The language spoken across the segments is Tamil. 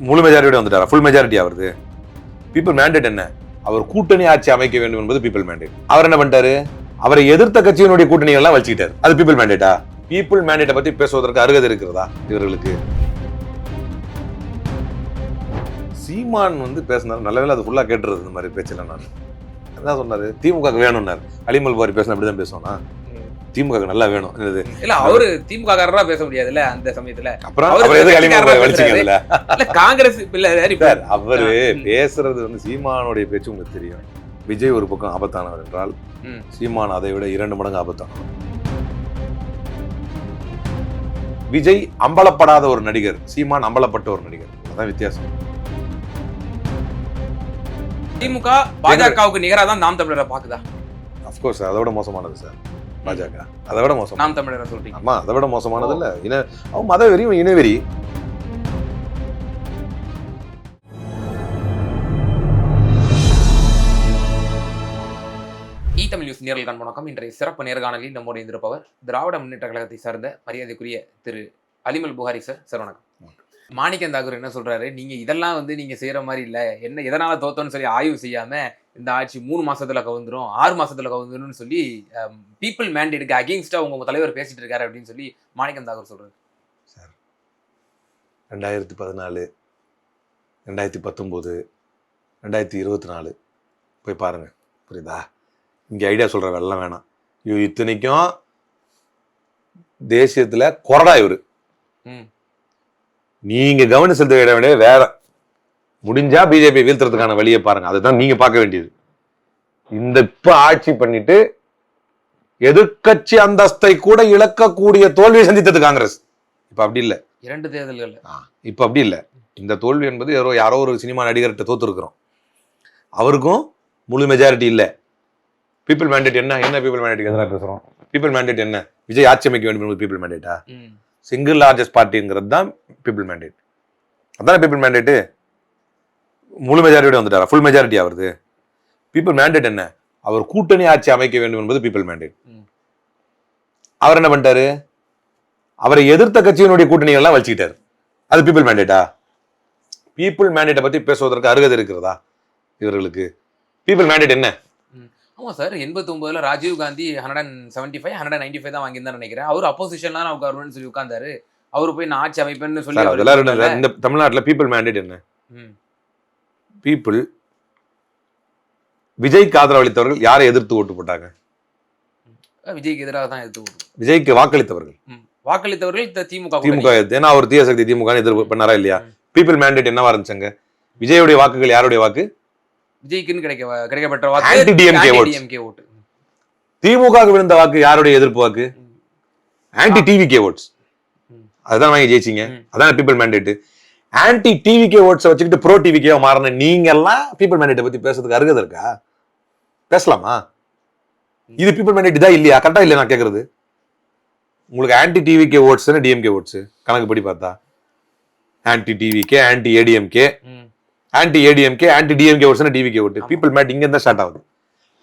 முழு மெஜாரிட்டி வந்துட்டாரா? ஃபுல் மெஜாரிட்டி ஆகுது. பீப்புள் மேண்டேட் என்ன? அவர் கூட்டணி ஆட்சி அமைக்க வேண்டும் என்பது பீப்புள் மேண்டேட். அவர் என்ன பண்ணிட்டாரு? அவரை எதிர்த்த கட்சியினுடைய கூட்டணி எல்லாம் வச்சுக்கிட்டாரு. அது பீப்புள் மேண்டேட்டா? பீப்புள் மேண்டேட்டை பத்தி பேசுவதற்கு அருகதை இருக்கிறதா இவர்களுக்கு? சீமான் பேசினார், நல்லவேளை அது ஃபுல்லா கேட்டுறது. இந்த மாதிரி பேச்செல்லாம் நான் என்ன சொன்னாரு, திமுக வேணும்னாரு. அலிமல் பாரி பேசினா அப்படிதான் பேசுவானா? திமுக நல்லா வேணும் இல்ல, அவரு திமுக காரரா பேச முடியாதுல்ல அந்த சமயத்துல. அப்புறம் அவர் எதுக்கு அலிமல் பாரி வலிச்சீங்கல்ல? இல்ல, காங்கிரஸ் அவரு பேசுறது சீமானுடைய பேச்சு உங்களுக்கு தெரியும். விஜய் ஒரு பக்கம் ஆபத்தானவர் என்றால் சீமான் அதை விட 2 மடங்கு ஆபத்தானவர். விஜய் அம்பலப்படாத ஒரு நடிகர், சீமான் அம்பலப்பட்ட ஒரு நடிகர். அதான் வித்தியாசம். திமுக பாஜகவுக்கு நிகரா தான் நாம் தமிழரை பாக்குதா? அஃப்கோர்ஸ், அதை விட மோசமானது சார் பாஜக. அதை விட மோசம் நாம் தமிழரை சொல்றீங்க? ஆமா, அதை விட மோசமானது இல்ல. அவன் மதவெறியும் இனவெறி. தமிழ் நியூஸ் நேரல் வணக்கம். இன்றைய சிறப்பு நேர்காணலில் நம்மோடு இருந்திருப்பவர் திராவிட முன்னேற்ற கழகத்தை சார்ந்த மரியாதைக்குரிய திரு அலிமல் புகாரி சார். சார் வணக்கம். மாணிக்கம் தாக்கூர் என்ன சொல்றாரு, நீங்க இதெல்லாம் நீங்க செய்யற மாதிரி இல்ல, என்ன எதனால தோத்தோன்னு சொல்லி ஆய்வு செய்யாம இந்த ஆட்சி 3 மாசத்துல கவுந்துரும், 6 மாசத்துல கவுந்துரும் சொல்லி பீப்புள் மேண்டேட்டுக்கு அகெயின்ஸ்டா உங்க தலைவர் பேசிட்டு இருக்காரு அப்படின்னு சொல்லி மாணிக்கம் தாக்கூர் சொல்றாரு. சார் 2014, 2019, 2024 போய் பாருங்க, புரியுதா? இங்க ஐடியா சொல்ற வெள்ளம் வேணாம். இத்தனைக்கும் தேசியத்துல கொறடா இவரு. நீங்க கவனம் செலுத்த வேண்டிய வேற. முடிஞ்சா பிஜேபி வீழ்த்துறதுக்கான வழியை பாருங்க. அதுதான் நீங்க பார்க்க வேண்டியது. இந்த இப்ப ஆட்சி பண்ணிட்டு எதிர்கட்சி அந்தஸ்தை கூட இழக்கக்கூடிய தோல்வியை சந்தித்தது காங்கிரஸ். இப்ப அப்படி இல்ல. 2 தேர்தல்கள் இப்ப அப்படி இல்ல. இந்த தோல்வி என்பது யாரோ ஒரு சினிமா நடிகர்கிட்ட தோத்து இருக்கிறோம். அவருக்கும் முழு மெஜாரிட்டி இல்ல. பீப்புள் மேண்டேட் என்ன பீப்புள் மேண்டேட் எதிராக பேசுறோம்? பீப்புள் மேண்டேட் என்ன? விஜய் ஆட்சி அமைக்க வேண்டும் பீப்புள் மேண்டேட்டா? சிங்கிள் லார்ஜஸ்ட் பார்ட்டிங்கிறது தான் பீப்புள் மேண்டேட். அதான் பீப்புள் மேண்டேட். முழு மெஜாரிட்டி வந்துட்டாரா? ஃபுல் மெஜாரிட்டி ஆகுது. பீப்புள் மேண்டேட் என்ன? அவர் கூட்டணி ஆட்சி அமைக்க வேண்டும் என்பது பீப்புள் மேண்டேட். அவர் என்ன பண்ணிட்டாரு? அவரை எதிர்த்த கட்சியினுடைய கூட்டணி எல்லாம் வச்சுக்கிட்டாரு. அது பீப்புள் மேண்டேட்டா? பீப்புள் மேண்டேட்டை பத்தி பேசுவதற்கு அருகதை இருக்கிறதா இவர்களுக்கு? பீப்புள் மேண்டேட் என்ன? ஆமா சார், 89ல ராஜீவ் காந்தி 175, 195 தான் வாங்கியிருந்தான்னு நினைக்கிறேன். அவர் அப்போசிஷன்லாம் நான் கவர்மெண்ட் சொல்லி உட்கார்ந்தாரு. அவரு போய் நான் ஆட்சி அமைப்பேன்னு சொல்லி இந்த தமிழ்நாட்டில் பீப்புள் மேண்டேட் என்ன? பீப்புள் விஜய்க்கு ஆதரவு அளித்தவர்கள் யாரை எதிர்த்து ஓட்டு போட்டாங்க? விஜய்க்கு எதிராக தான் எதிர்த்து ஓட்டு. விஜய்க்கு வாக்களித்தவர்கள் திமுக. ஏன்னா அவர் தீய சக்தி திமுக எதிர்ப்பு பண்ணாரா இல்லையா? பீப்புள் மேண்டேட் என்னவா இருந்துச்சாங்க? விஜயுடைய வாக்குகள் யாருடைய வாக்கு? விஜய்க்குன்னு கிடைக்கப்பட்ட வாக்கு டிஎம்கே ஓட்டு. திமுக விழுந்த வாக்கு யாருடைய எதிர்ப்பு வாக்கு? Anti TVK votes. அதுதான் வாங்கி ஜெயிச்சிங்க. அதான் people mandate. Anti TVK votes வச்சுக்கிட்டு ப்ரோ டிவிகே மாறின நீங்க எல்லாம் பீப்புள் மேண்டேட் பத்தி பேசுறதுக்கு அருகதை இருக்கா? பேசலாமா? இது பீப்புள் மேண்டேட் தான் இல்லையா? கரெக்டா இல்லையா நான் கேக்குறது? உங்களுக்கு anti TVK votes DMK votes கணக்கு படி பார்த்தா anti TVK, anti ADMK, anti ADMK, anti DMK votes TVK vote. People mandate இங்க இருந்தா ஸ்டார்ட் ஆகுது.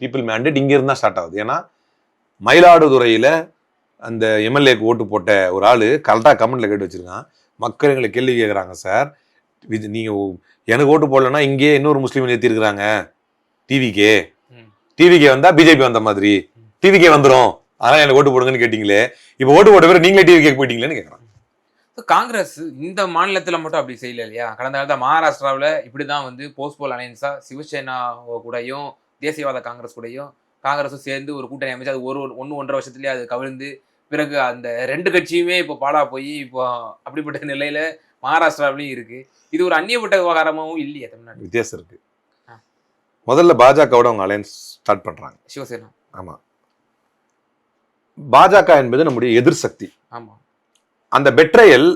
பீப்புள் மேண்டேட் இங்க இருந்தா ஸ்டார்ட் ஆகுது. ஏன்னா மயிலாடுதுறையில அந்த எம்எல்ஏக்கு ஓட்டு போட்ட ஒரு ஆளு கரெக்டா கமெண்ட்ல கேட்டு வச்சிருக்கான், மக்கள் எங்களை கேள்வி கேட்கறாங்க சார், நீங்க எனக்கு ஓட்டு போடலன்னா இங்கே இன்னொரு முஸ்லீம் ஏற்றி இருக்கிறாங்க டிவிகே வந்தா பிஜேபி வந்த மாதிரி டிவிகே வந்துடும், அதனால எனக்கு ஓட்டு போடுங்கன்னு கேட்டீங்களே, இப்ப ஓட்டு போட்ட பேர் நீங்களே டிவிகே போயிட்டீங்களேன்னு கேட்கறாங்க. காங்கிரஸ் இந்த மாநிலத்துல மட்டும் அப்படி செய்யல இல்லையா? கடந்த காலத்துல மகாராஷ்டிராவில் இப்படிதான் போஸ்ட்போல் அலையன்ஸா சிவசேனா கூடயும் தேசியவாத காங்கிரஸ் கூடயும் காங்கிரஸும் சேர்ந்து ஒரு கூட்டணி அமைச்சு அது 1-1.5 வருஷத்துலயே அது கவிழ்ந்து பிறகு அந்த 2 கட்சியுமே இப்போ பாலா போய் இப்போ அப்படிப்பட்ட நிலையில மகாராஷ்டிராவிலையும் இருக்கு. இது ஒரு அந்நியப்பட்ட விவகாரமாவும் இல்லையா தமிழ்நாடு? வித்தியாசம் இருக்கு. முதல்ல பாஜகவோட அவங்க அலையன்ஸ் ஸ்டார்ட் பண்றாங்க, சிவசேனா. ஆமா, பாஜக என்பது நம்முடைய எதிர் சக்தி. ஆமா, அந்த பெட்ரையல்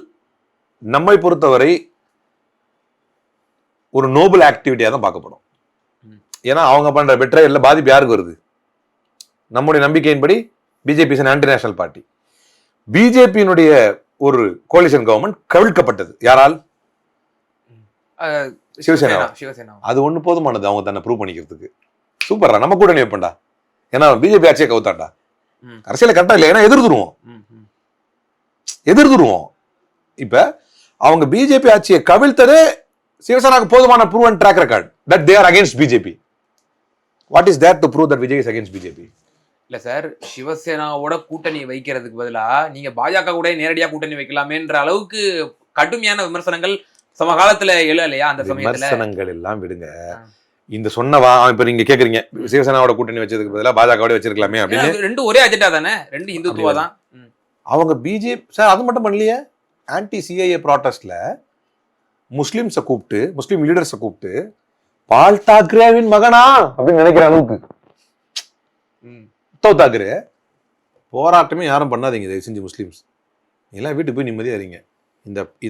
நம்மை பொறுத்தவரை ஒரு நோபல் ஆக்டிவிட்டியா தான் பார்க்கப்படும். ஏன்னா அவங்க பண்ற பெட்ரையல்ல பாதிப்பு யாருக்கு வருது? நம்முடைய நம்பிக்கையின்படி பிஜேபி ஆன்டி நேஷனல் பார்ட்டி. பிஜேபியினுடைய ஒரு கோலிஷன் கவர்மெண்ட் கவிழ்க்கப்பட்டது யாரால்? சிவசேனா. அது ஒண்ணு போதுமானது அவங்க தன்னை ப்ரூவ் பண்ணிக்கிறதுக்கு. சூப்பர்ரா, நம்ம கூட்டணி வைப்பண்டா. ஏன்னா பிஜேபி ஆட்சியை கவுத்தாண்டா, அரசியல கரெக்டா இல்லை, ஏன்னா எதிர்த்துருவோம். இப்ப அவங்க பிஜேபி ஆட்சியை கவிழ்த்ததே சிவசேனாக்கு போதுமான proven track record that they are against BJP. What is there to prove that Vijay is against BJP? இல்ல சார், சிவசேனாவோட கூட்டணி வைக்கிறதுக்கு பதிலா நீங்க பாஜக கூட நேரடியா கூட்டணி வைக்கலாமேன்ற அளவுக்கு கடுமையான விமர்சனங்கள் சமகாலத்துல இல்லையா? அந்த சமயத்துல விமர்சனங்கள் எல்லாம் விடுங்க. இந்த சொன்னவா இப்ப நீங்க கேக்குறீங்க சிவசேனாவோட கூட்டணி வச்சதுக்கு பதிலா பாஜகவோட வச்சிருக்கலாமே அப்படின்னு. ரெண்டு ஒரே அஜெண்டா தானே, ரெண்டு இந்துத்துவா தான். அவங்க பிஜேபி சார் அது மட்டும் பண்ணலையே. ஆன்டி சிஐஏ ப்ராட்டஸ்ட்ல முஸ்லிம்ஸை கூப்பிட்டு, முஸ்லீம் லீடர்ஸை கூப்பிட்டு பால் தாக்கரேவின் மகனா அப்படின்னு நினைக்கிற அளவுக்கு உத்தவ் தாக்கரே போராட்டமே யாரும் பண்ணாதீங்க தயவு செஞ்சு முஸ்லீம்ஸ், எல்லாம் வீட்டுக்கு போய் நிம்மதியா இருங்க.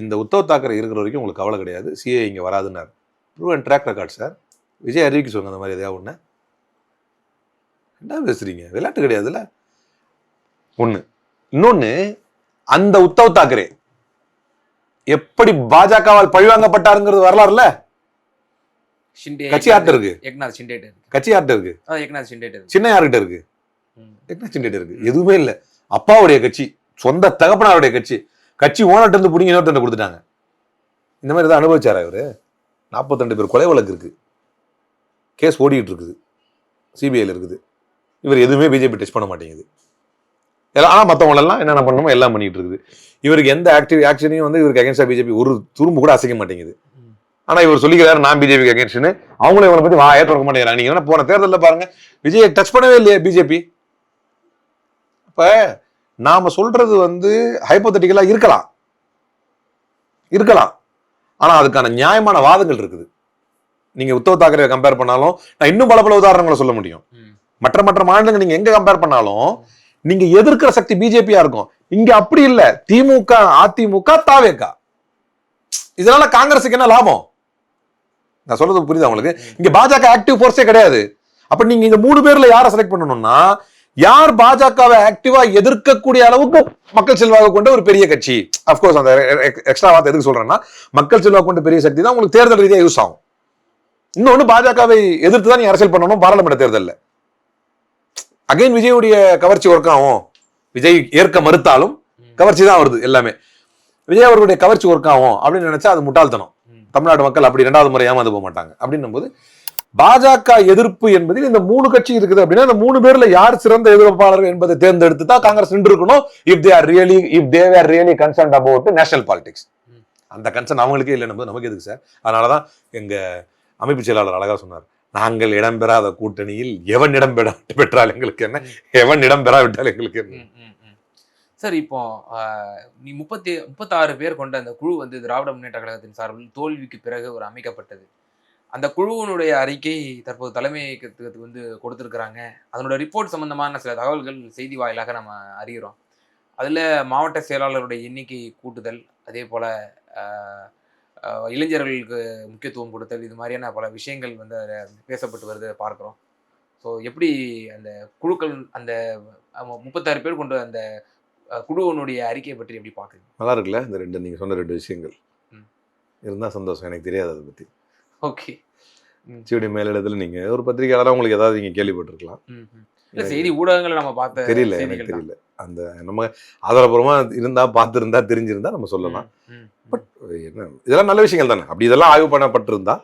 இந்த உத்தவ் தாக்கரே இருக்கிற வரைக்கும் உங்களுக்கு கவலை கிடையாது, சிஏ இங்க வராதுன்னாரு. Prove and track record sir. Vijay அறிவிக்க சொல்லுங்க அந்த மாதிரி எதாவது ஒண்ணு. என்ன பேசுறீங்க? விளையாட்டு கிடையாதுல்ல ஒண்ணு. இன்னொன்னு, அந்த உத்தவ் தாக்கரே எப்படி பாஜகவால் பழிவாங்கப்பட்டாருங்கிறது வரலாறுல. கட்சி யார்கிட்ட இருக்கு? ஏக்நாத் ஷிண்டே கட்சி யார்கிட்ட இருக்கு? ஏக்நாத் ஷிண்டே சின்ன யார்கிட்ட இருக்கு? ஏக்நாத் ஷிண்டே இருக்கு. எதுவுமே இல்ல. அப்பாவுடைய கட்சி, சொந்த தகப்பனாருடைய கட்சி, கட்சி ஓனர்ட்ட இருந்து புடிங்க இன்னொருத்த கொடுத்துட்டாங்க. இந்த மாதிரி தான் அனுபவிச்சாரா இவரு? 42 பேர் கொலை வழக்கு இருக்கு, கேஸ் ஓடிட்டு இருக்குது, சிபிஐல இருக்குது. இவர் எதுவுமே பிஜேபி டச் பண்ண மாட்டேங்குது. ஆனா மற்றவங்க எல்லாம் என்னென்ன பண்ணணுமோ எல்லாம் பண்ணிட்டு இருக்குது. இவருக்கு எந்த ஆக்ஷனையும் வந்து இவருக்கு அகேன்ஸ்டா பிஜேபி ஒரு துரும்பு கூட அசைக்க மாட்டேங்குது. ஆனா இவர் சொல்லிக்கிறாரு நான் பிஜேபிக்கு அகேன்ஸ்ட்னு. அவங்களும் இவரை பத்தி வாயை திறக்க மாட்டேங்கிறாங்க. நீங்க என்ன போன தேர்தலில் பாருங்க, விஜயை டச் பண்ணவே இல்லையே பிஜேபி. இப்ப நாம சொல்றது வந்து ஹைப்போதெட்டிக்கலா இருக்கலாம், ஆனா அதுக்கான நியாயமான வாதங்கள் இருக்குது. நீங்க உத்தவ் தாக்கரே கம்பேர் பண்ணாலும் நான் இன்னும் பல உதாரணங்களை சொல்ல முடியும். மற்ற மாநிலங்கள் நீங்க எங்க கம்பேர் பண்ணாலும் நீங்க எதிர்க்கிற சக்தி பிஜேபியா இருக்கும். இங்க அப்படி இல்ல. திமுக, அதிமுக, தாவேகா. இதனால காங்கிரஸுக்கு என்ன லாபம்? நான் சொல்றது புரியுதா உங்களுக்கு? இங்க பாஜக ஆக்டிவ் போர்ஸே கிடையாது. அப்ப நீங்க இந்த 3 பேர்ல யாரை செலக்ட் பண்ணணும்னா, யார் பாஜகவை ஆக்டிவா எதிர்க்கக்கூடிய அளவுக்கு மக்கள் செல்வாக்கு கொண்ட ஒரு பெரிய கட்சி. அப்கோர்ஸ் அந்த எக்ஸ்ட்ரா வார்த்தை எதுக்கு சொல்றேன்னா, மக்கள் செல்வாக்கு கொண்ட பெரிய சக்தி தான் உங்களுக்கு தேர்தல் ரீதியா யூஸ் ஆகும். இன்னொன்னு, பாஜகவை எதிர்த்து தான் நீ அரசியல் பண்ணணும் பாராளுமன்ற தேர்தலில். அகைன் விஜயுடைய கவர்ச்சி ஒர்க் ஆகும். விஜய் ஏற்க மறுத்தாலும் கவர்ச்சி தான் வருது எல்லாமே. விஜய் அவர்களுடைய கவர்ச்சி ஒர்க் ஆகும் அப்படின்னு நினைச்சா அது முட்டாள்தனம். தமிழ்நாடு மக்கள் அப்படி 2வது முறை ஏமாந்து போக மாட்டாங்க. அப்படின்னும் போது பாஜக எதிர்ப்பு என்பதில் இந்த 3 கட்சி இருக்குது அப்படின்னா, இந்த 3 பேர்ல யார் சிறந்த எதிர்ப்பாளர்கள் என்பதை தேர்ந்தெடுத்து தான் காங்கிரஸ் நின்று இருக்கணும். If they are really concerned about national politics. அந்த கன்சர்ன் அவங்களுக்கே இல்லை, நமக்கு எதுக்கு சார்? அதனாலதான் எங்க அமைப்பு செயலாளர் அழகா சொன்னார், நாங்கள் இடம்பெறாத கூட்டணியில் எவன் பெற்றால் எங்களுக்கு என்ன, எவன் இடம்பெறாவிட்டால் எங்களுக்கு என்ன. சார், இப்போ நீ 36 பேர் கொண்ட அந்த குழு வந்து திராவிட முன்னேற்ற கழகத்தின் சார்பில் தோல்விக்கு பிறகு ஒரு அமைக்கப்பட்டது. அந்த குழுவினுடைய அறிக்கை தற்போது தலைமையகத்துக்கு வந்து கொடுத்திருக்கிறாங்க. அதனோட ரிப்போர்ட் சம்பந்தமான சில தகவல்கள் செய்தி வாயிலாக நம்ம அறிகிறோம். அதுல மாவட்ட செயலாளருடைய எண்ணிக்கை கூட்டுதல், அதே போல இளைஞர்களுக்கு முக்கியத்துவம் கொடுத்தல், இது மாதிரியான பல விஷயங்கள் வந்து பேசப்பட்டு வருது பார்க்குறோம். ஸோ எப்படி அந்த குழுக்கள், அந்த 36 பேர் கொண்ட அந்த குழுவனுடைய அறிக்கையை பற்றி எப்படி பார்க்குறீங்க? நல்லா இருக்குல்ல இந்த நீங்க சொன்ன 2 விஷயங்கள் இருந்தா சந்தோஷம். எனக்கு தெரியாது அதை பத்தி. ஓகே. சிவடி மேலிடத்துல நீங்க ஒரு பத்திரிகையாளராக உங்களுக்கு ஏதாவது நீங்க கேள்விப்பட்டிருக்கலாம். இல்ல, செய்தி ஊடகங்களை நம்ம பார்த்த தெரியல, எனக்கு தெரியல. அந்த நம்ம ஆதாரபூர்வமா இருந்தா பார்த்துருந்தா தெரிஞ்சிருந்தா நம்ம சொல்லலாம். பட் என்ன இதெல்லாம் நல்ல விஷயங்கள் தானே. அப்படி இதெல்லாம் ஆய்வு பண்ணப்பட்டிருந்தா,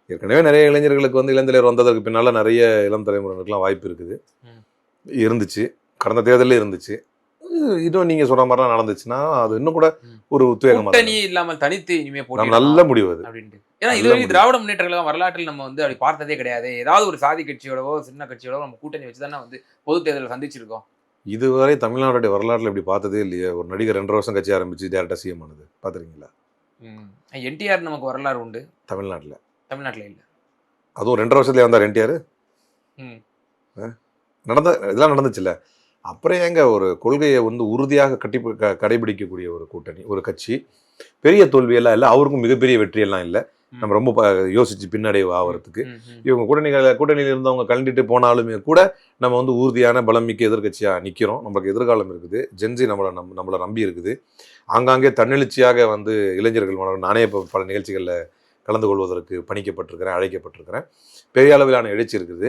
ஏற்கனவே நிறைய இளைஞர்களுக்கு வந்து இளந்தலைவர் வந்ததற்கு பின்னால நிறைய இளம் தலைமுறைகளுக்குலாம் வாய்ப்பு இருக்குது, இருந்துச்சு, கடந்த தேர்தலே இருந்துச்சு. இன்னும் நீங்க சொல்ற மாதிரிலாம் நடந்துச்சுன்னா அது இன்னும் கூட ஒரு உத்வேகமா இல்லாமல் தனித்து இனிமே போட்டு நல்ல முடிவு அது. ஏன்னா இதுவரை திராவிட முன்னேற்ற கழகம் வரலாற்றில் நம்ம வந்து அப்படி பார்த்ததே கிடையாது. ஏதாவது ஒரு சாதி கட்சியோடவோ சின்ன கட்சியோடவோ நம்ம கூட்டணி வச்சுதானே வந்து பொது தேர்தலில் சந்திச்சிருக்கோம். இதுவரை தமிழ்நாட்டுடைய வரலாற்றுல இப்படி பார்த்ததே இல்லையே. ஒரு நடிகர் 2 வருஷம் கட்சி ஆரம்பிச்சு டேரக்டா சிஎம் ஆனது பாத்துறீங்களா? என்டிஆர் நமக்கு வரலாறு உண்டு தமிழ்நாட்டுல இல்ல. அதுவும் 2 வருஷத்துல வந்தார் என்டிஆர். இதெல்லாம் நடந்துச்சுல்ல. அப்புறம் ஏங்க ஒரு கொள்கையை வந்து உறுதியாக கடைபிடிக்கக்கூடிய ஒரு கூட்டணி, ஒரு கட்சி பெரிய தோல்வியெல்லாம் இல்லை, அவருக்கும் மிகப்பெரிய வெற்றியெல்லாம் இல்லை. நம்ம ரொம்ப யோசிச்சு பின்னடைவு ஆகிறதுக்கு இவங்க கூட்டணியில் இருந்தவங்க கலந்துட்டு போனாலுமே கூட நம்ம வந்து உறுதியான பலமிக்க எதிர்கட்சியா நிற்கிறோம். நமக்கு எதிர்காலம் இருக்குது, ஜென்சி நம்மளை நம்பி இருக்குது. ஆங்காங்கே தன்னெழுச்சியாக வந்து இளைஞர்கள், நானே இப்போ பல நிகழ்ச்சிகளில் கலந்து கொள்வதற்கு பணிக்கப்பட்டிருக்கிறேன், அழைக்கப்பட்டிருக்கிறேன். பெரிய அளவிலான எழுச்சி இருக்குது.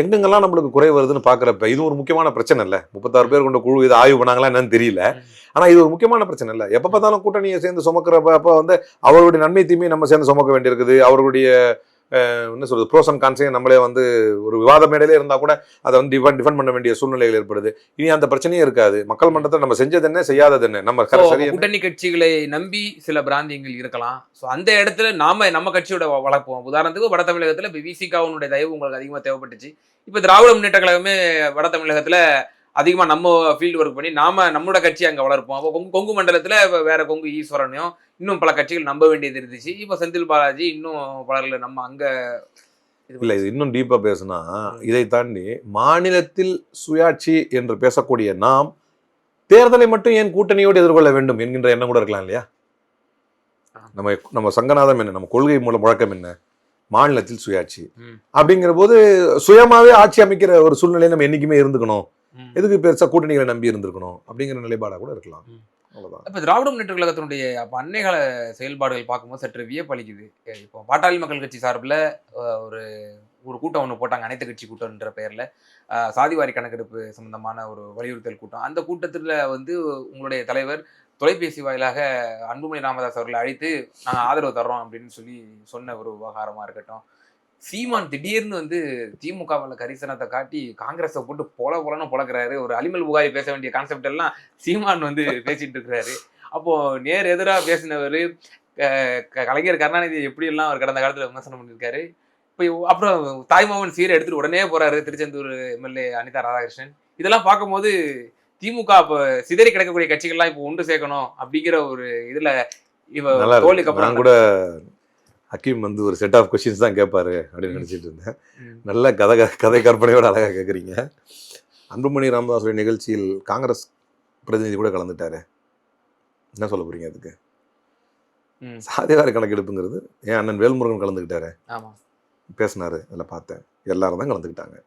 எங்கெங்கெல்லாம் நம்மளுக்கு குறை வருதுன்னு பார்க்குறப்ப இது ஒரு முக்கியமான பிரச்சனை இல்லை. 36 பேர் கொண்ட குழு இதை ஆய்வு பண்ணாங்களா என்னன்னு தெரியல. ஆனா இது ஒரு முக்கியமான பிரச்சனை இல்ல. எப்ப பார்த்தாலும் கூட்டணியை சேர்ந்து சுமக்கிறப்ப அப்ப வந்து அவருடைய நன்மை தீமையை நம்ம சேர்ந்து சுமக்க வேண்டியிருக்குது. அவருடைய என்ன சொல்றது ப்ரோஸ் அண்ட் கான்ஸையும் நம்மளே வந்து ஒரு விவாத மேடையிலே இருந்தா கூட அதை வந்து டிஃபெண்ட் பண்ண வேண்டிய சூழ்நிலைகள் ஏற்படுது. இனி அந்த பிரச்சனையே இருக்காது. மக்கள் மன்றத்தை நம்ம செஞ்சது என்ன செய்யாதது என்ன, நம்ம கூட்டணி கட்சிகளை நம்பி சில பிராந்தியங்கள் இருக்கலாம். ஸோ அந்த இடத்துல நம்ம கட்சியோட வளர்ப்போம். உதாரணத்துக்கு வட தமிழகத்துல இப்போ விசிகாவுடைய தயவு உங்களுக்கு அதிகமா தேவைப்பட்டுச்சு. இப்போ திராவிட முன்னேற்ற கழகமே வட தமிழகத்துல அதிகமா நம்ம ஃபீல்டு ஒர்க் பண்ணி நம்மளோட கட்சி அங்க வளர்ப்போம். அப்போ கொங்கு மண்டலத்துல வேற கொங்கு ஈஸ்வரனையும் இன்னும் பல கட்சிகள் நம்ப வேண்டியது இருந்துச்சு. இப்போ செந்தில் பாலாஜி இன்னும் பலர்ல நம்ம அங்க இல்ல. இது இன்னும் டீப்பா பேசுனா இதை தாண்டி மாநிலத்தில் சுயாட்சி என்று பேசக்கூடிய நாம் தேர்தலை மட்டும் ஏன் கூட்டணியோடு எதிர்கொள்ள வேண்டும் என்கின்ற எண்ணம் கூட இருக்கலாம் இல்லையா? நம்ம சங்கநாதம் என்ன, நம்ம கொள்கை முழக்கம் என்ன, மாநிலத்தில் சுயாட்சி அப்படிங்கிற போது சுயமாவே ஆட்சி அமைக்கிற ஒரு சூழ்நிலையை நம்ம என்னைக்குமே இருந்துக்கணும். எதுக்கு பெருசா கூட்டணிகளை நம்பி இருந்திருக்கணும் அப்படிங்கிற நிலைப்பாடா கூட இருக்கலாம். இப்ப திராவிட முன்னேற்ற கழகத்தினுடைய அன்னைகால செயல்பாடுகள் பார்க்கும்போது சற்று வியப்பளிக்குது. இப்போ பாட்டாளி மக்கள் கட்சி சார்பில் ஒரு கூட்டம் ஒன்று போட்டாங்க, அனைத்து கட்சி கூட்டம்ன்ற பெயர்ல சாதிவாரி கணக்கெடுப்பு சம்பந்தமான ஒரு வலியுறுத்தல் கூட்டம். அந்த கூட்டத்தில் வந்து உங்களுடைய தலைவர் தொலைபேசி வாயிலாக அன்புமணி ராமதாஸ் அவர்களை அழைத்து நாங்கள் ஆதரவு தர்றோம் அப்படின்னு சொன்ன ஒரு விவகாரமா இருக்கட்டும். சீமான் திடீர்னு வந்து திமுகவில் கரிசனத்தை காட்டி காங்கிரஸை போட்டு பொலன்னு பொழக்கிறாரு. ஒரு அலிமல் புகாரி பேச வேண்டிய கான்செப்ட் எல்லாம் சீமான் வந்து பேசிட்டு இருக்கிறாரு. அப்போ நேர் எதிராக பேசினவர் கலைஞர் கருணாநிதி எப்படியெல்லாம் அவர் கடந்த காலத்தில் விமர்சனம் பண்ணியிருக்காரு. இப்போ அப்புறம் தாய்மாமன் சீரை எடுத்துட்டு உடனே போறாரு திருச்செந்தூர் எம்எல்ஏ அனிதா ராதாகிருஷ்ணன். இதெல்லாம் பார்க்கும்போது திமுக இப்போ சிதறி கிடக்கக்கூடிய கட்சிகள்லாம் இப்போ ஒன்று சேர்க்கணும் அப்படிங்கிற ஒரு இதுல தோல்விக்கு அப்புறம் கூட ஹக்கீம் வந்து ஒரு செட் ஆஃப் கொஸ்டின்ஸ் தான் கேட்பாரு அப்படின்னு நினைச்சிட்டு இருந்தேன். நல்ல கதை கற்பனையோட அழகா கேட்குறீங்க. அன்புமணி ராமதாஸுடைய நிகழ்ச்சியில் காங்கிரஸ் பிரதிநிதி கூட கலந்துட்டாரு. என்ன சொல்ல போறீங்க அதுக்கு? சாதிவாரி கணக்கெடுப்புங்கிறது என் அண்ணன் வேல்முருகன் கலந்துக்கிட்டாரு, பேசினாரு, அதில் பார்த்தேன். எல்லாரும் தான் கலந்துக்கிட்டாங்க.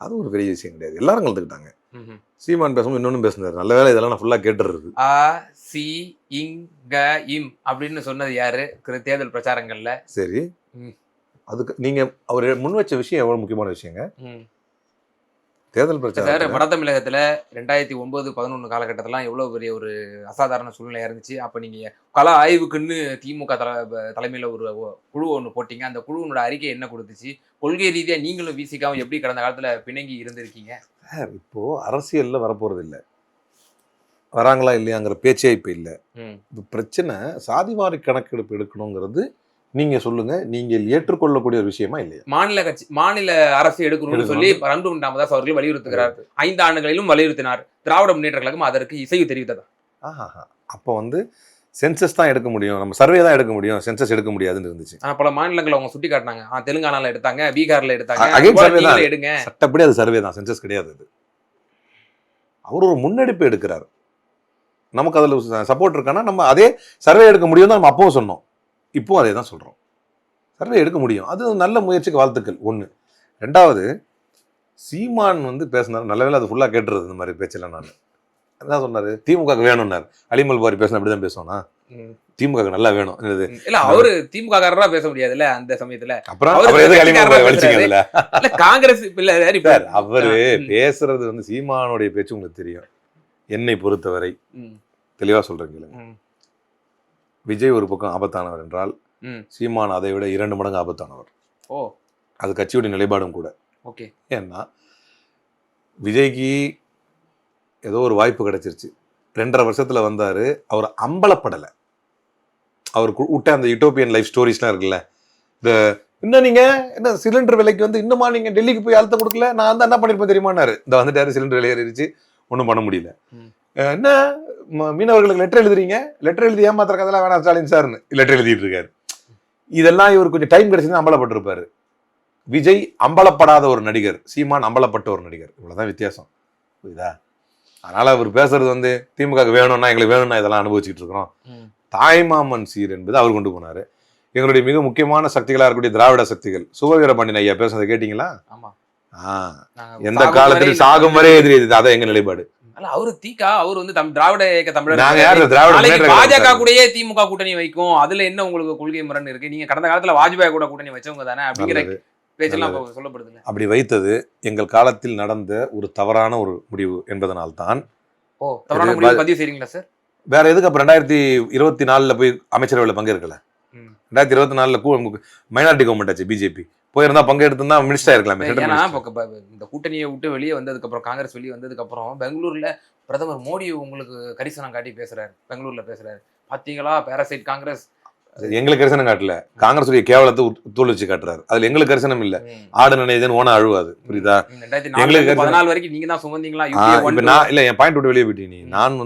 அது ஒரு பெரிய விஷயம் கிடையாது, எல்லாரும் கலந்துக்கிட்டாங்க. சீமான் பேசும்போது இன்னொன்னு பேசினாரு. நல்ல வேலை இதெல்லாம் நான் ஃபுல்லா கேட்டுறது. அப்படின்னு சொன்னது யாரு தேர்தல் பிரச்சாரங்கள்ல? சரி, அதுக்கு நீங்க அவர் முன் வச்ச விஷயம் எவ்வளவு முக்கியமான விஷயங்க. தேர்தல் பிரச்சாரம் வட தமிழகத்துல 2009-11 காலகட்டத்திலாம் எவ்வளவு பெரிய ஒரு அசாதாரண சூழ்நிலையா இருந்துச்சு. அப்ப நீங்க கல ஆய்வுக்குன்னு திமுக தலைமையில ஒரு குழு ஒன்று போட்டீங்க. அந்த குழுவோட அறிக்கை என்ன கொடுத்துச்சு? கொள்கை ரீதியா நீங்களும் விசிகாவும் எப்படி கடந்த காலத்துல பிணங்கி இருந்திருக்கீங்க? இப்போ அரசியல்ல வரப்போறது இல்லை, வராங்களா இல்லையாங்கிற பேச்சே இப்ப இல்லை. இப்போ பிரச்சனை சாதிவாரி கணக்கெடுப்பு எடுக்கணுங்கிறது நீங்க சொல்லுங்க, நீங்கள் ஏற்றுக்கொள்ளக்கூடிய ஒரு விஷயமா இல்லையா? மாநில அரசு எடுக்கணும்னு சொல்லி அன்புமணி ராமதாஸ் அவர்கள் வலியுறுத்துகிறார். 5 ஆண்டுகளிலும் வலியுறுத்தினார். திராவிட முன்னேற்ற கழகம் அதற்கு இசைவு தெரிவித்ததா? அப்போ வந்து சென்சஸ் தான் எடுக்க முடியும், நம்ம சர்வே தான் எடுக்க முடியும், சென்சஸ் எடுக்க முடியாதுன்னு இருந்துச்சு. பல மாநிலங்கள் அவங்க சுட்டி காட்டினாங்க. தெலுங்கானால எடுத்தாங்க, பீகார்ல எடுத்தாங்க. எடுங்க, சட்டப்படி அது சர்வே தான், சென்சஸ் கிடையாது. அது அவர் ஒரு முன்னெடுப்பு எடுக்கிறார். நமக்கு அதில் சப்போர்ட் இருக்கான்னா நம்ம அதே சர்வே எடுக்க முடியும் தான் நம்ம அப்பவும் சொன்னோம், இப்போவும் அதே தான் சொல்கிறோம். சர்வே எடுக்க முடியும், அது நல்ல முயற்சிக்கு வாழ்த்துக்கள். 1. 2வது, சீமான் வந்து பேசினார், நல்ல வேலை அது ஃபுல்லாக கேட்டுறது. இந்த மாதிரி பேச்செல்லாம் நான் என்ன சொன்னார், திமுக வேணும்னார். அலிமல் புகாரி பேசினா அப்படிதான் பேசுவானா? திமுக நல்லா வேணும் இல்ல, அவரு திமுக காரரா பேச முடியாதுல்ல அந்த சமயத்துல. அப்புறம் காங்கிரஸ் அவரு பேசுறது வந்து சீமானுடைய பேச்சு உங்களுக்கு தெரியும். என்னை பொறுத்தவரை தெளிவா சொல்றேன், விஜய் ஒரு பக்கம் ஆபத்தானவர் என்றால் சீமான் அதை விட 2 மடங்கு ஆபத்தானவர். அது கட்சியுடைய நிலைப்பாடும் கூட. ஏன்னா விஜய்க்கு ஏதோ ஒரு வாய்ப்பு கிடைச்சிருச்சு, 2.5 வருஷத்துல வந்தாரு, அவர் அம்பலப்படலை. அவர் விட்ட அந்த யூட்டோப்பியன் லைஃப் ஸ்டோரிஸ்லாம் இருக்குல்ல, இந்த இன்னும் நீங்க என்ன சிலிண்டர் விலைக்கு வந்து இன்னுமா நீங்க டெல்லிக்கு போய் அழுத்தம் கொடுக்கல, நான் வந்து என்ன பண்ணிருப்பேன் தெரியுமான்னாரு. இந்த வந்துட்டாரு, சிலிண்டர் விலை ஏறிடுச்சு, ஒன்றும் பண்ண முடியல. என்ன மீனவர்களுக்கு லெட்டர் எழுதுறீங்க, லெட்டர் எழுதி ஏமாத்துற கதெல்லாம் வேணாம் ஸ்டாலின் சார்னு லெட்டர் எழுதிட்டு இருக்காரு. இதெல்லாம் இவர் கொஞ்சம் டைம் கிடைச்சிருந்தா அம்பலப்பட்டிருப்பாரு. விஜய் அம்பலப்படாத ஒரு நடிகர், சீமான் அம்பலப்பட்ட ஒரு நடிகர், இவ்வளவுதான் வித்தியாசம். புரியுதா? அதனால அவர் பேசுறது வந்து திமுக வேணும்னா எங்களுக்கு வேணும்னா இதெல்லாம் அனுபவிச்சுட்டு இருக்கிறோம். தாய்மாமன் சீர் என்பது அவர் கொண்டு போனாரு. எங்களுடைய மிக முக்கியமான சக்திகளா இருக்கக்கூடிய திராவிட சக்திகள், சுபவீர பாண்டியன் ஐயா பேசுறதை கேட்டீங்களா? எந்த காலத்திலும் சாகும் வரை எதிரி, அதான் எங்க நிலைப்பாடு. அவரு அவர் வந்து திராவிட இயக்க தமிழர், பாஜக கூடயே திமுக கூட்டணி வைக்கும், அதுல என்ன உங்களுக்கு கொள்கை முரண் இருக்கு? நீங்க கடந்த காலத்துல வாஜ்பாய் கூட கூட்டணி வச்சவங்க தானே அப்படிங்கிற பேச்செல்லாம் சொல்லப்படுது. அப்படி வைத்தது எங்கள் காலத்தில் நடந்த ஒரு தவறான ஒரு முடிவு என்பதனால்தான். தவறான முடிவு பதிவு செய்றீங்களா சார்? வேற எதுக்கு அப்ப 2024 போய் அமைச்சரவையில பங்கேற்கல? 2024 மைனாரிட்டி கவர்மெண்ட் ஆச்சு பிஜேபி. போயிருந்தா பங்கெடுத்திருந்தா மினிஸ்டர் இருக்கலாமே. ஏன்னா இந்த கூட்டணியை விட்டு வெளியே வந்ததுக்கு அப்புறம், காங்கிரஸ் வெளியே வந்ததுக்கு அப்புறம் பெங்களூர்ல பிரதமர் மோடி உங்களுக்கு கரிசனம் காட்டி பேசுறாரு, பெங்களூர்ல பேசுறாரு. பாத்தீங்களா பேராசைட் காங்கிரஸ். எங்களுக்கு கரிசனம் காட்டல, காங்கிரஸ் உடைய கேவலத்தை தூள் வச்சு காட்டுறாரு. அதுல எங்களுக்கு கரிசனம் இல்ல. ஆடு நினைதுன்னு ஓன அழுவாது, புரியுதா? 2014 வரைக்கும் நீங்க தான் சுமந்தீங்களா? நான் இல்ல, என் பாயிண்ட் விட்டு வெளியே போயிட்டீங்க. நான்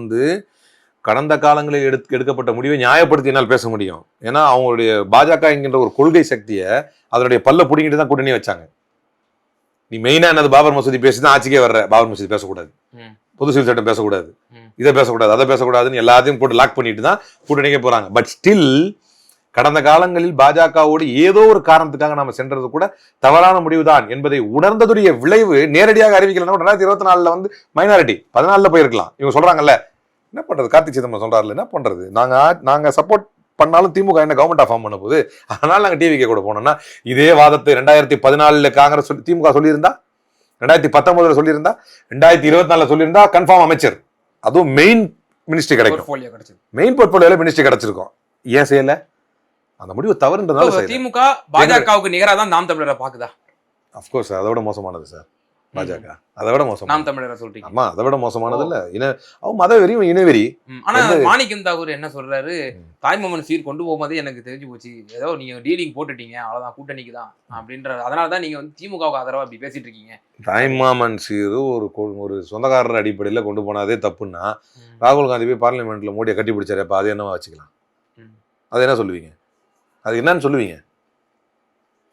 கடந்த காலங்களில் எடுக்கப்பட்ட முடிவை நியாயப்படுத்தி என்னால் பேச முடியும். ஏன்னா அவங்களுடைய பாஜக என்கின்ற ஒரு கொள்கை சக்தியை அதனுடைய பல்ல பிடிங்கிட்டு தான் கூட்டணி வச்சாங்க. நீ மெயினா என்னது, பாபர் மசூதி பேசிதான் ஆட்சிக்கே வர்ற. பாபர் மசூதி பேசக்கூடாது, பொது சிவில் சட்டம் பேசக்கூடாது, இதை பேசக்கூடாது, அதை பேசக்கூடாதுன்னு எல்லாத்தையும் போட்டு லாக் பண்ணிட்டு தான் கூட்டணிக்கே போறாங்க. பட் ஸ்டில் கடந்த காலங்களில் பாஜகவோடு ஏதோ ஒரு காரணத்துக்காக நாம சென்றது கூட தவறான முடிவுதான் என்பதை உணர்ந்ததுடைய விளைவு நேரடியாக அறிவிக்கலன்னா 2024 மைனாரிட்டி 14 போயிருக்கலாம். இவங்க சொல்றாங்கல்ல, என்ன பண்றது? கார்த்திக் சிதம்பரம் சொல்றாருல, என்ன பண்றது? நாங்க சப்போர்ட் பண்ணாலும் திமுக என்ன கவர்மெண்டா ஃபார்ம் பண்ண போகுது, அதனால நாங்க டிவிகே கூட போனோம்னா, இதே வாதத்தை 2014 காங்கிரஸ் திமுக சொல்லியிருந்தா, 2019 சொல்லியிருந்தா, 2024 சொல்லியிருந்தா கன்ஃபார்ம் அமைச்சர், அதுவும் மெயின் மினிஸ்ட்ரி கிடைக்கும். மெயின் போர்ட்போலியோல மினிஸ்ட்ரி கிடைச்சிருக்கும். ஏன் செய்யல? அந்த முடிவு தவறுன்றதால திமுக பாஜகவுக்கு நிகரா தான் நாம் தமிழரை பாக்குதா? அப்கோர்ஸ் அதோட மோசமானது சார் பாஜக. அதை விட மோசம் நாம் தமிழரை சொல்றீங்க. ஆமா, அதை விட மோசமானது இல்ல. அவன் மதவெறி, இனவெறி. ஆனா மாணிக்கம் தாகூர் என்ன சொல்றாரு, தாய்மாமன் சீர் கொண்டு போகும்போது எனக்கு தெரிஞ்சு போச்சு, ஏதோ நீங்க டீலிங் போட்டுட்டீங்க, அவ்வளவுதான், கூட்டணிக்கு தான் அப்படின்றது. அதனாலதான் நீங்க திமுகவுக்கு ஆதரவா அப்படி பேசிட்டு இருக்கீங்க. தாய்மாமன் சீர் ஒரு சொந்தக்காரர் அடிப்படையில கொண்டு போனாதே தப்புன்னா, ராகுல் காந்தி போய் பார்லிமெண்ட்ல மோடியை கட்டி பிடிச்சாரு. அப்ப அது என்னவா வச்சுக்கலாம்? அது என்ன சொல்லுவீங்க? அது என்னன்னு சொல்லுவீங்க?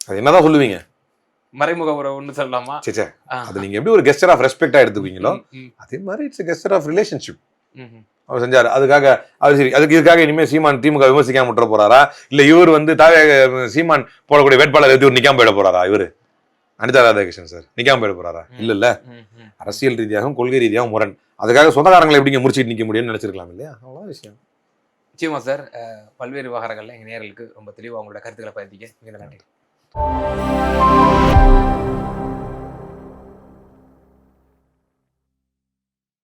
அது என்னதான் சொல்லுவீங்க? மறைமுக உறவுன்னு சொல்லலாமா? சே, அது நீங்க எப்படி ஒரு கெஸ்டர் ஆஃப் ரெஸ்பெக்டா எடுத்துக்குவீங்களோ அதே மாதிரி இட்ஸ் கெஸ்டர் ஆஃப் ரிலேஷன்ஷிப். அவர் செஞ்சாரு, அதுக்காக அவர் சரி, இதுக்காக இனிமே சீமான் திமுக விமர்சிக்காம விட்டுற போறாரா? இல்ல இவர் சீமான் போடக்கூடிய வேட்பாளர் இவர் நிக்காம போயிட போறாரா? இவரு அனிதா ராதாகிருஷ்ணன் சார் நிக்காம போயிட போறாரா? இல்ல அரசியல் ரீதியாகவும் கொள்கை ரீதியாகவும் முரண். அதுக்காக சொந்தக்காரங்களை எப்படிங்க முடிச்சுட்டு நிக்க முடியும்னு நினைச்சிருக்கலாம் இல்லையா? அவ்வளவு விஷயம். நிச்சயமா சார். பல்வேறு விவகாரங்கள்ல எங்க நேயர்களுக்கு ரொம்ப தெளிவாக உங்களோட கருத்துக்களை பகிர்ந்தீங்க. மிக நன்றி.